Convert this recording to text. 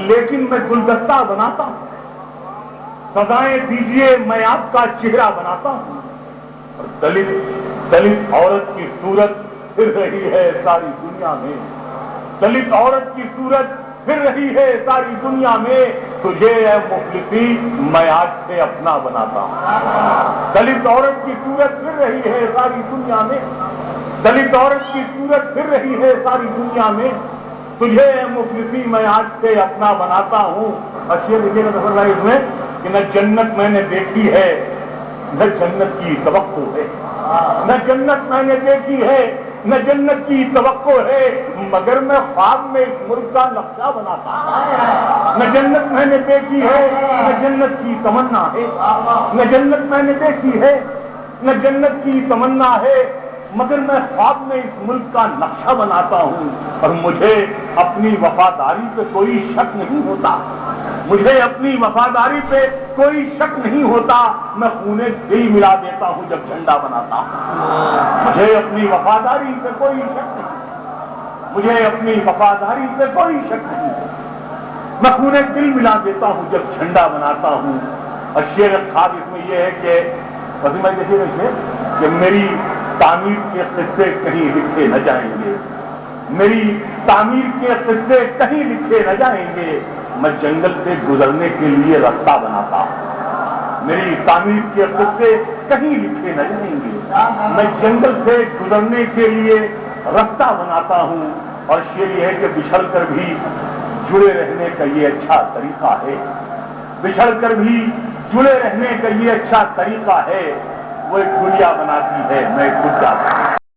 لیکن میں گلدستہ بناتا ہوں، سزائیں دیجئے میں آپ کا چہرہ بناتا ہوں، اور دلت عورت کی صورت پھر رہی ہے ساری دنیا میں، دلت عورت کی صورت پھر رہی ہے ساری دنیا میں، تجھے اے مفلسی میں آج سے اپنا بناتا ہوں۔ دلت عورت کی صورت پھر رہی ہے ساری دنیا میں، دلت عورت کی صورت پھر رہی ہے ساری دنیا میں، تجھے اے مفلسی میں آج سے اپنا بناتا ہوں۔ اشیاء دیکھیے نا ظفر بھائی اس میں کہ نہ جنت میں نے دیکھی ہے نہ جنت کی توقع ہے، نہ جنت میں نے دیکھی ہے نہ جنت کی توقع ہے، مگر میں خواب میں اس ملک کا نقشہ بناتا ہوں۔ نہ جنت میں نے دیکھی ہے نہ جنت کی تمنا ہے، نہ جنت میں نے دیکھی ہے نہ جنت کی تمنا ہے، مگر میں خواب میں اس ملک کا نقشہ بناتا ہوں، اور مجھے اپنی وفاداری پہ کوئی شک نہیں ہوتا، مجھے اپنی وفاداری پہ کوئی شک نہیں ہوتا، میں خونے دل ملا دیتا ہوں جب جھنڈا بناتا ہوں۔ مجھے اپنی وفاداری پہ کوئی شک نہیں، مجھے اپنی وفاداری پہ کوئی شک نہیں، میں خونے دل ملا دیتا ہوں جب جھنڈا بناتا ہوں۔ اور شعر خواب اس میں یہ ہے کہ وسیم بھائی دیکھیے کہ میری تعمیر کے قصے کہیں لکھے نہ جائیں گے، میری تعمیر کے قصے کہیں لکھے نہ جائیں گے، میں جنگل سے گزرنے کے لیے راستہ بناتا ہوں، میری تعمیر کے قصے کہیں لکھے نہ جائیں گے، میں جنگل سے گزرنے کے لیے راستہ بناتا ہوں۔ اور شعر یہ ہے کہ بچھڑ کر بھی جڑے رہنے کا یہ اچھا طریقہ ہے، بچھڑ کر بھی جڑے رہنے کا یہ اچھا طریقہ ہے، وہ ایک گڑیا بناتی ہے میں خود جاتا ہوں۔